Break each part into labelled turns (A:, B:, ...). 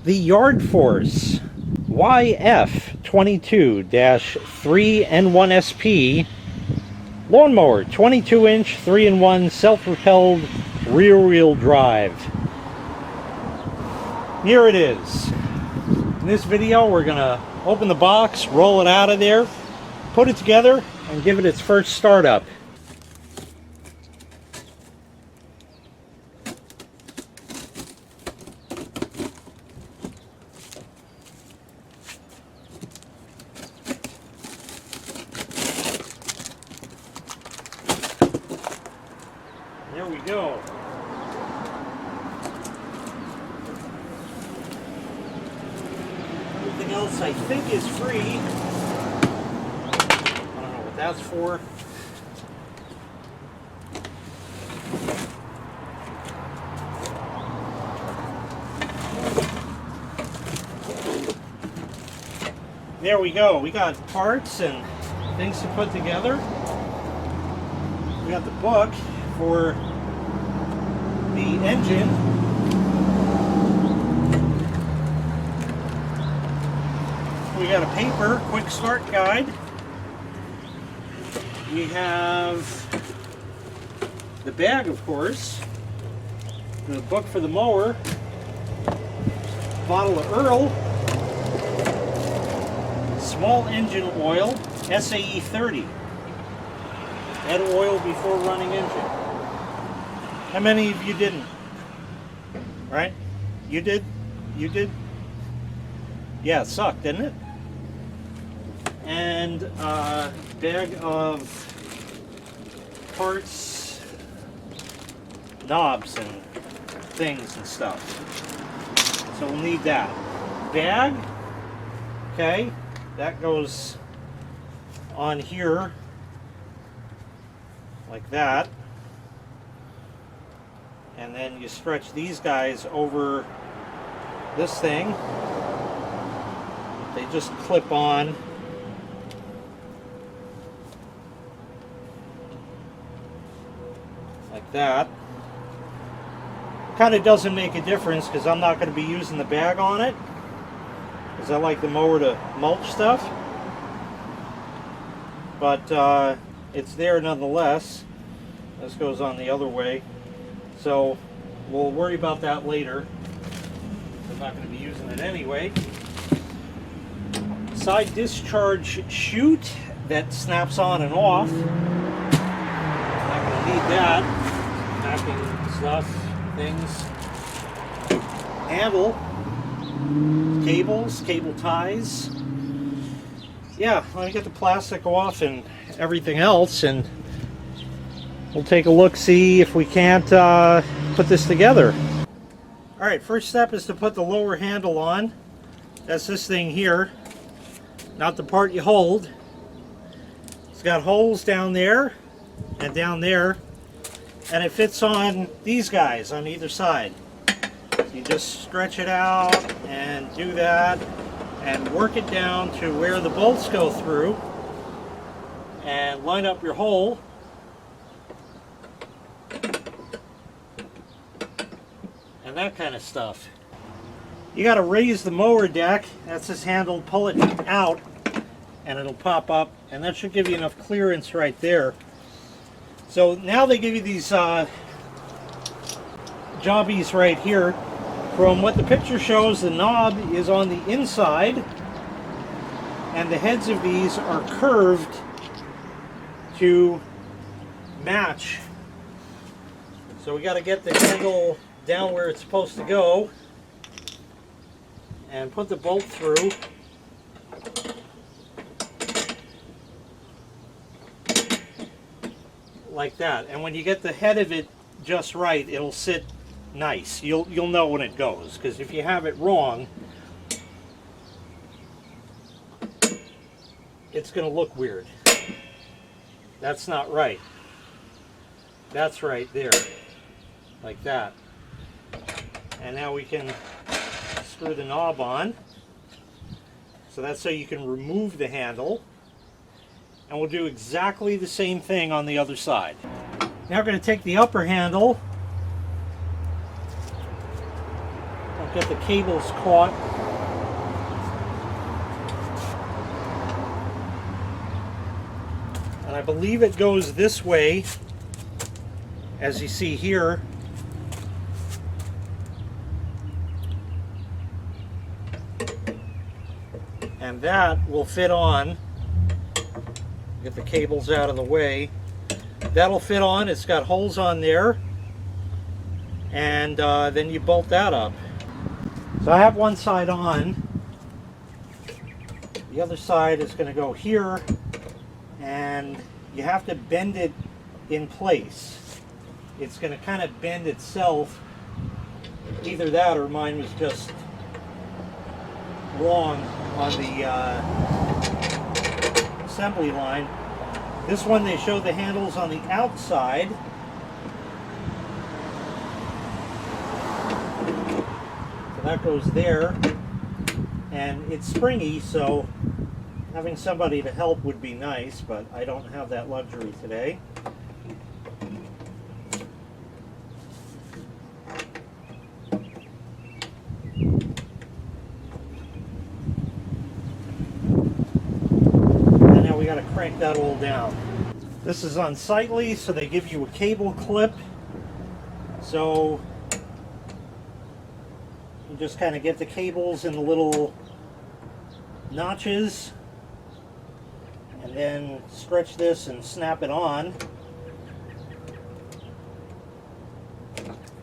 A: the Yard Force YF22-3N1SP Lawnmower 22-inch 3-in-1 self-propelled rear-wheel drive. Here it is. In this video we're going to open the box, roll it out of there, put it together, and give it its first startup. There we go. Everything else I think is free. I don't know what that's for. There we go. We got parts and things to put together. We got the book for the engine. We got a paper quick start guide. We have the bag, of course, the book for the mower, bottle of Earl, small engine oil, SAE 30. Add oil before running engine. How many of you didn't? Right? You did? You did? Yeah, it sucked, didn't it? And a bag of parts, knobs and things and stuff. So we'll need that. Bag, okay, that goes on here like that. And then you stretch these guys over this thing. They just clip on. Like that. Kind of doesn't make a difference because I'm not going to be using the bag on it, because I like the mower to mulch stuff. But it's there nonetheless. This goes on the other way. So we'll worry about that later. I'm not going to be using it anyway. Side discharge chute that snaps on and off. Not going to need that. Packing stuff, things. Handle. Cables, cable ties. Yeah, let me get the plastic off and everything else, and we'll take a look, see if we can't put this together. Alright, first step is to put the lower handle on. That's this thing here. Not the part you hold. It's got holes down there and down there. And it fits on these guys on either side. So you just stretch it out and do that. And work it down to where the bolts go through. And line up your hole. And that kind of stuff. You got to raise the mower deck. That's this handle. Pull it out and it'll pop up, and that should give you enough clearance right there. So now they give you these jobbies right here. From what the picture shows, the knob is on the inside and the heads of these are curved to match. So we got to get the handle down where it's supposed to go and put the bolt through. Like that. And when you get the head of it just right, it'll sit nice. You'll know when it goes, because if you have it wrong, it's going to look weird. That's not right. That's right there. Like that. And now we can screw the knob on. So that's so you can remove the handle. And we'll do exactly the same thing on the other side. Now we're going to take the upper handle, get the cables caught. And I believe it goes this way, as you see here. And that will fit on. Get the cables out of the way. That'll fit on. It's got holes on there. And then you bolt that up. So I have one side on. The other side is going to go here. And you have to bend it in place. It's going to kind of bend itself. Either that or mine was just wrong on the assembly line. This one, they show the handles on the outside. So that goes there. And it's springy, so having somebody to help would be nice, but I don't have that luxury today. And now we got to crank that all down. This is unsightly, so they give you a cable clip. So you just kind of get the cables in the little notches and then stretch this and snap it on.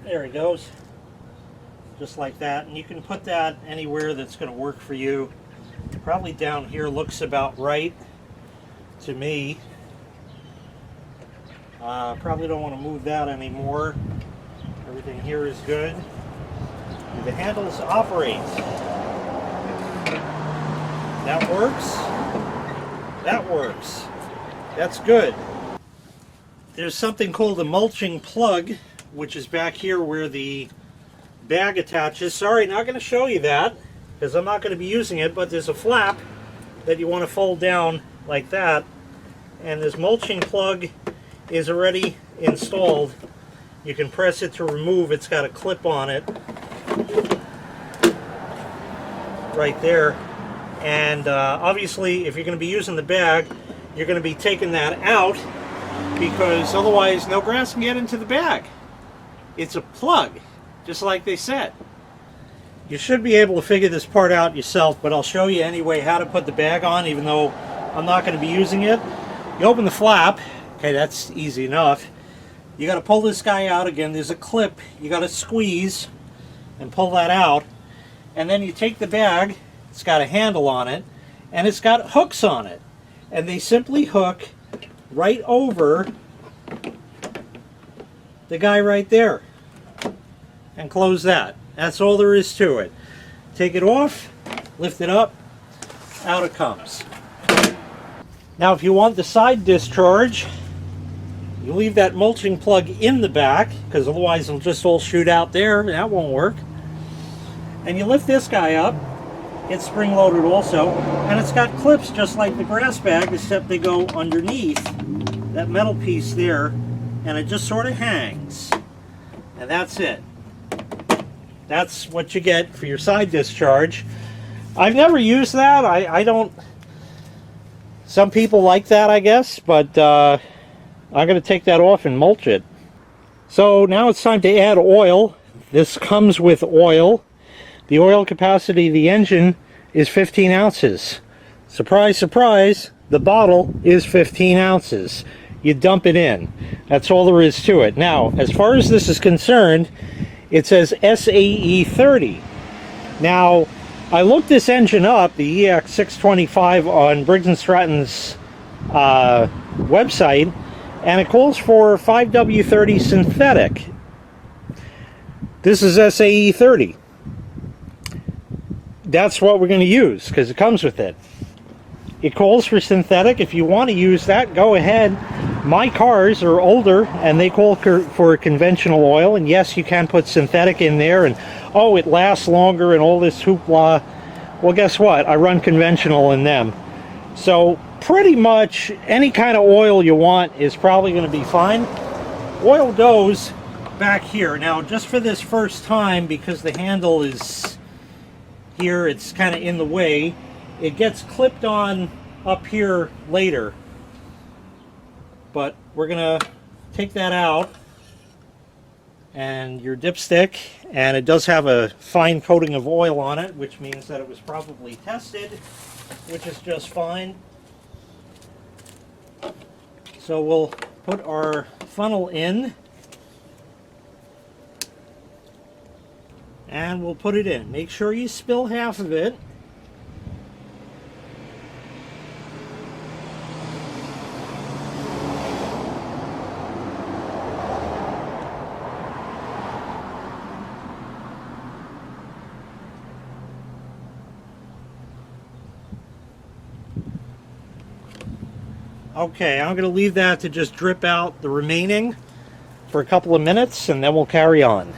A: There it goes, just like that. And you can put that anywhere that's going to work for you. Probably down here looks about right to me. Probably don't want to move that anymore. Everything here is good. And the handles operate. That works. That works. That's good. There's something called a mulching plug, which is back here where the bag attaches. Sorry, not going to show you that because I'm not going to be using it, but there's a flap that you want to fold down like that, and this mulching plug is already installed. You can press it to remove. It's got a clip on it right there. And obviously, if you're going to be using the bag, you're going to be taking that out because otherwise no grass can get into the bag. It's a plug, just like they said. You should be able to figure this part out yourself, but I'll show you anyway how to put the bag on, even though I'm not going to be using it. You open the flap. Okay, that's easy enough. You got to pull this guy out again. There's a clip. You got to squeeze and pull that out. And then you take the bag. It's got a handle on it, and it's got hooks on it. And they simply hook right over the guy right there and close that. That's all there is to it. Take it off, lift it up, out it comes. Now if you want the side discharge, you leave that mulching plug in the back, because otherwise it'll just all shoot out there. That won't work. And you lift this guy up. It's spring-loaded also, and it's got clips just like the grass bag, except they go underneath that metal piece there, and it just sort of hangs. And that's it. That's what you get for your side discharge. I've never used that. I don't... Some people like that, I guess, but I'm going to take that off and mulch it. So now it's time to add oil. This comes with oil. The oil capacity of the engine is 15 ounces. Surprise, surprise, the bottle is 15 ounces. You dump it in. That's all there is to it. Now, as far as this is concerned, it says SAE 30. Now, I looked this engine up, the EX625, on Briggs & Stratton's website, and it calls for 5W30 synthetic. This is SAE 30. That's what we're going to use because it comes with it. It calls for synthetic. If you want to use that, go ahead. My cars are older and they call for conventional oil, and yes, you can put synthetic in there and oh, it lasts longer and all this hoopla. Well, guess what? I run conventional in them. So pretty much any kind of oil you want is probably going to be fine. Oil goes back here. Now, just for this first time, because the handle is here, it's kind of in the way, it gets clipped on up here later. But we're gonna take that out, and your dipstick, and it does have a fine coating of oil on it, which means that it was probably tested, which is just fine. So we'll put our funnel in, and we'll put it in. Make sure you spill half of it. Okay, I'm going to leave that to just drip out the remaining for a couple of minutes, and then we'll carry on.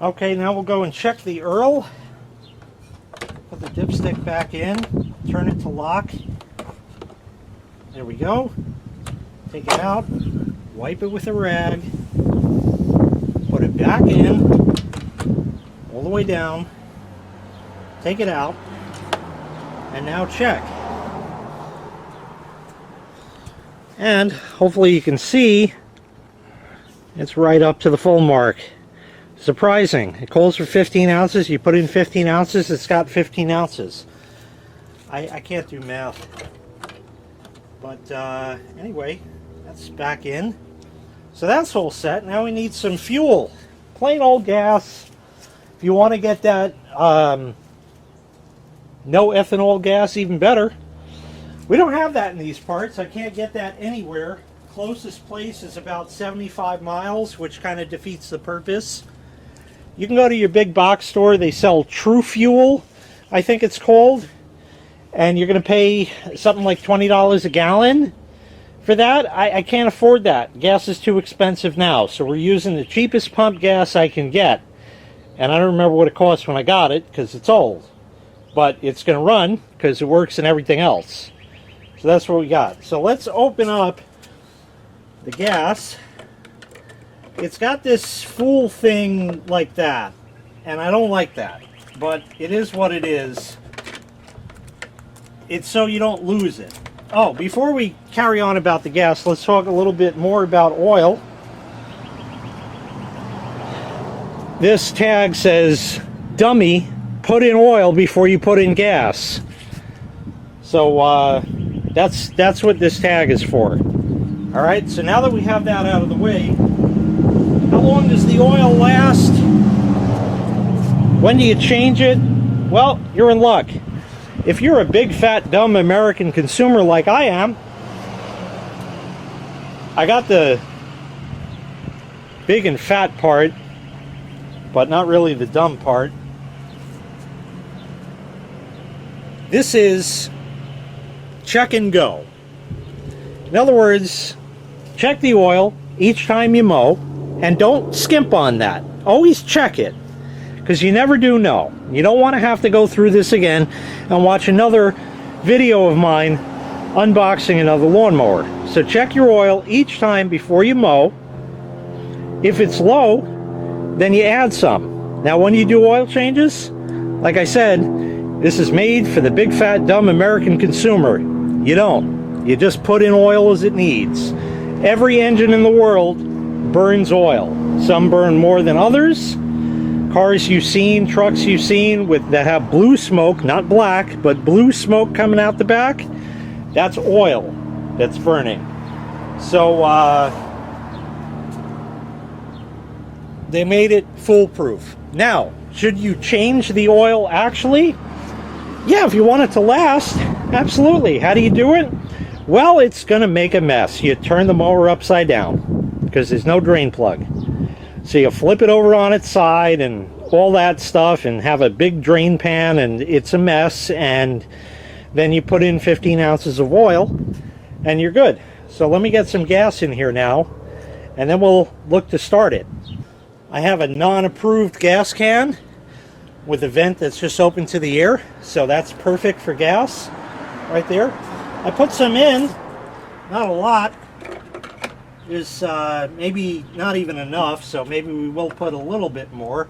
A: Okay, now we'll go and check the Earl. Put the dipstick back in, turn it to lock. There we go. Take it out, wipe it with a rag, put it back in, all the way down, take it out, and now check. And hopefully you can see it's right up to the full mark. Surprising. It calls for 15 ounces. You put in 15 ounces, it's got 15 ounces. I can't do math. But anyway, that's back in. So that's all set. Now we need some fuel. Plain old gas. If you want to get that no ethanol gas, even better. We don't have that in these parts. I can't get that anywhere. Closest place is about 75 miles, which kind of defeats the purpose. You can go to your big box store. They sell True Fuel, I think it's called. And you're going to pay something like $20 a gallon for that. I can't afford that. Gas is too expensive now. So we're using the cheapest pump gas I can get. And I don't remember what it cost when I got it because it's old. But it's going to run because it works and everything else. So that's what we got. So let's open up the gas. It's got this fool thing like that, and I don't like that, but it is what it is. It's so you don't lose it. Oh, before we carry on about the gas, let's talk a little bit more about oil. This tag says, dummy, put in oil before you put in gas. So that's what this tag is for. All right, so now that we have that out of the way, how long does the oil last? When do you change it? Well, you're in luck. If you're a big, fat, dumb American consumer like I am, I got the big and fat part, but not really the dumb part. This is check and go. In other words, check the oil each time you mow, and don't skimp on that. Always check it, because you never do know. You don't want to have to go through this again and watch another video of mine unboxing another lawnmower. So check your oil each time before you mow. If it's low, then you add some. Now when you do oil changes, like I said, this is made for the big, fat, dumb American consumer. You don't. You just put in oil as it needs. Every engine in the world burns oil. Some burn more than others. Cars you've seen, trucks you've seen that have blue smoke, not black, but blue smoke coming out the back, that's oil that's burning. So they made it foolproof. Now, should you change the oil actually? Yeah, if you want it to last, absolutely. How do you do it? Well, it's going to make a mess. You turn the mower upside down because there's no drain plug. So you flip it over on its side and all that stuff and have a big drain pan, and it's a mess. And then you put in 15 ounces of oil and you're good. So let me get some gas in here now, and then we'll look to start it. I have a non-approved gas can with a vent that's just open to the air, so that's perfect for gas right there. I put some in, not a lot, is maybe not even enough, so maybe we will put a little bit more.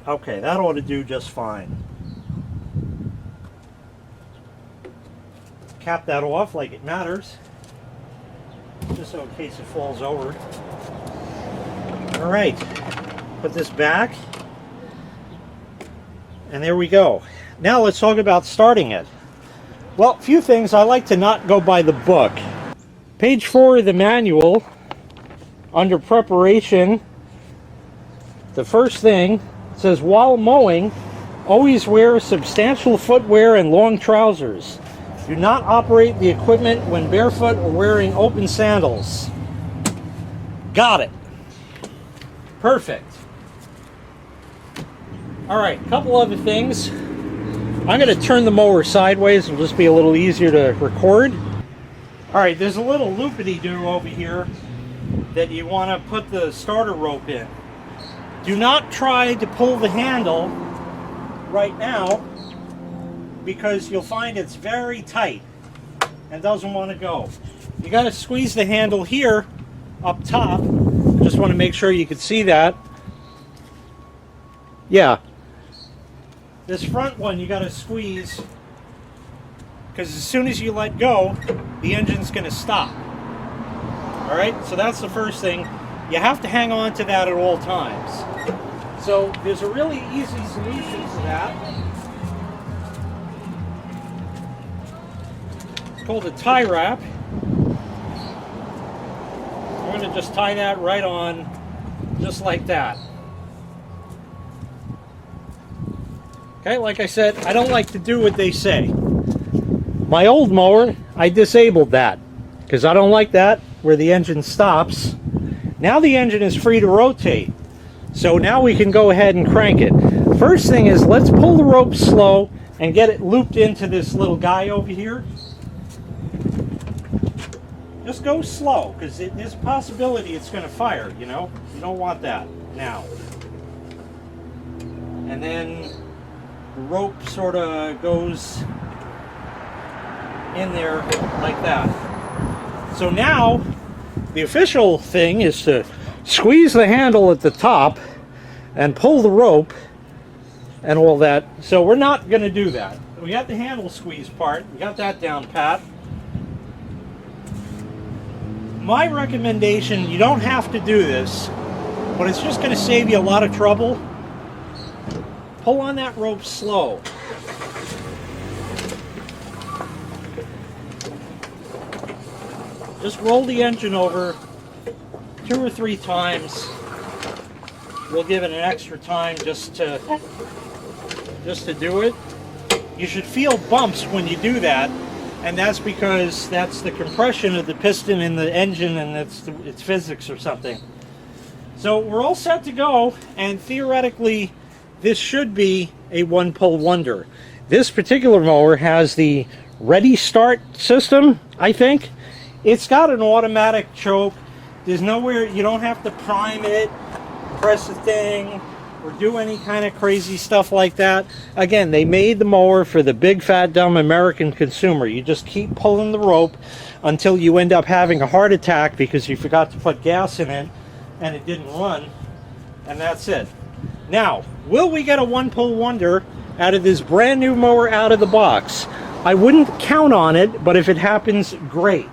A: Okay, that ought to do just fine. Cap that off like it matters, just so in case it falls over. All right, put this back, and there we go. Now let's talk about starting it. Well, a few things. I like to not go by the book. Page 4 of the manual, under preparation, the first thing says, while mowing, always wear substantial footwear and long trousers. Do not operate the equipment when barefoot or wearing open sandals. Got it. Perfect. All right, a couple other things. I'm going to turn the mower sideways. It'll just be a little easier to record. All right, there's a little loopity-doo over here that you want to put the starter rope in. Do not try to pull the handle right now, because you'll find it's very tight and doesn't want to go. You got to squeeze the handle here up top. Just want to make sure you can see that. Yeah. This front one you got to squeeze, because as soon as you let go, the engine's going to stop. All right, so that's the first thing. You have to hang on to that at all times. So there's a really easy solution to that. It's called a tie wrap. We're going to just tie that right on, just like that. Okay, like I said, I don't like to do what they say. My old mower, I disabled that, because I don't like that, where the engine stops. Now the engine is free to rotate. So now we can go ahead and crank it. First thing is, let's pull the rope slow and get it looped into this little guy over here. Just go slow, because there's a possibility it's going to fire, you know? You don't want that now. And then the rope sort of goes in there like that. So now the official thing is to squeeze the handle at the top and pull the rope and all that. So we're not going to do that. We got the handle squeeze part. We got that down pat. My recommendation, you don't have to do this, but it's just going to save you a lot of trouble. Pull on that rope slow. Just roll the engine over 2 or 3 times. We'll give it an extra time just to do it. You should feel bumps when you do that, and that's because that's the compression of the piston in the engine, and it's physics or something. So we're all set to go, and theoretically this should be a one-pull wonder. This particular mower has the ready start system, I think. It's got an automatic choke. There's nowhere, you don't have to prime it, press the thing, or do any kind of crazy stuff like that. Again, they made the mower for the big fat dumb American consumer. You just keep pulling the rope until you end up having a heart attack because you forgot to put gas in it and it didn't run, and that's it. Now, will we get a one-pull wonder out of this brand new mower out of the box? I wouldn't count on it, but if it happens, great.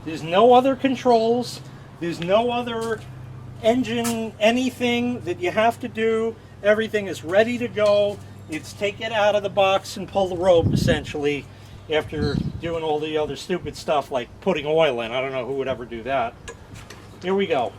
A: There's no other controls. There's no other engine, anything that you have to do. Everything is ready to go. It's take it out of the box and pull the rope, essentially, after doing all the other stupid stuff like putting oil in. I don't know who would ever do that. Here we go.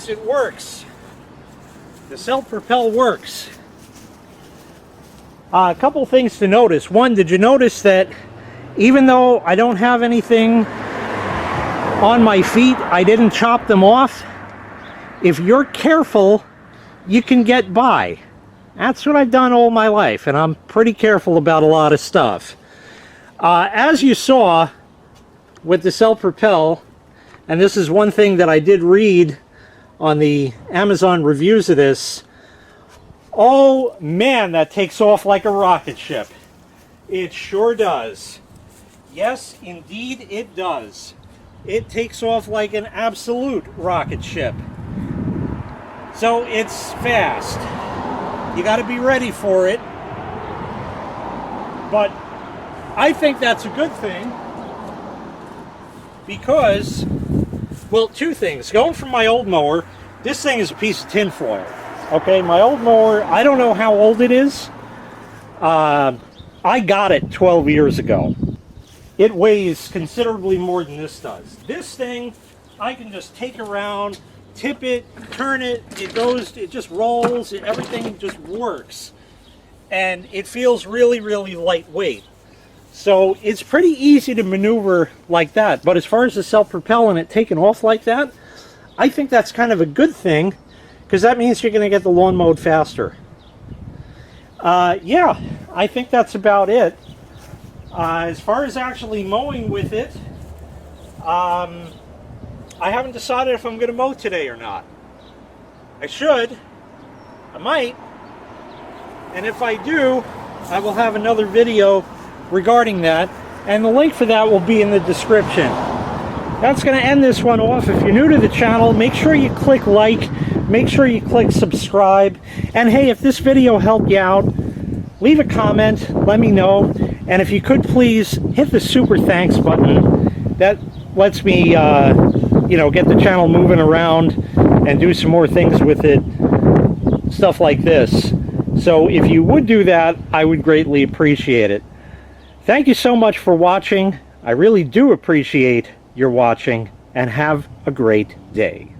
A: Yes, it works. The Self-Propelled works. A couple things to notice. One, did you notice that even though I don't have anything on my feet, I didn't chop them off? If you're careful, you can get by. That's what I've done all my life, and I'm pretty careful about a lot of stuff. As you saw with the Self-Propel, and this is one thing that I did read on the Amazon reviews of this, oh man, that takes off like a rocket ship. It sure does. Yes, indeed it does. It takes off like an absolute rocket ship. So it's fast. You got to be ready for it. But I think that's a good thing because, well, two things. Going from my old mower, this thing is a piece of tin foil. Okay, my old mower, I don't know how old it is. I got it 12 years ago. It weighs considerably more than this does. This thing, I can just take around, tip it, turn it, it goes, it just rolls, everything just works. And it feels really, really lightweight. So it's pretty easy to maneuver like that. But as far as the Self-Propel and it taking off like that, I think that's kind of a good thing, because that means you're going to get the lawn mowed faster. Yeah, I think that's about it. As far as actually mowing with it, I haven't decided if I'm going to mow today or not. I should. I might. And if I do, I will have another video regarding that. And the link for that will be in the description. That's going to end this one off. If you're new to the channel, make sure you click like. Make sure you click subscribe. And hey, if this video helped you out, leave a comment. Let me know. And if you could please hit the super thanks button. That lets me get the channel moving around and do some more things with it, stuff like this. So if you would do that, I would greatly appreciate it. Thank you so much for watching. I really do appreciate your watching, and have a great day.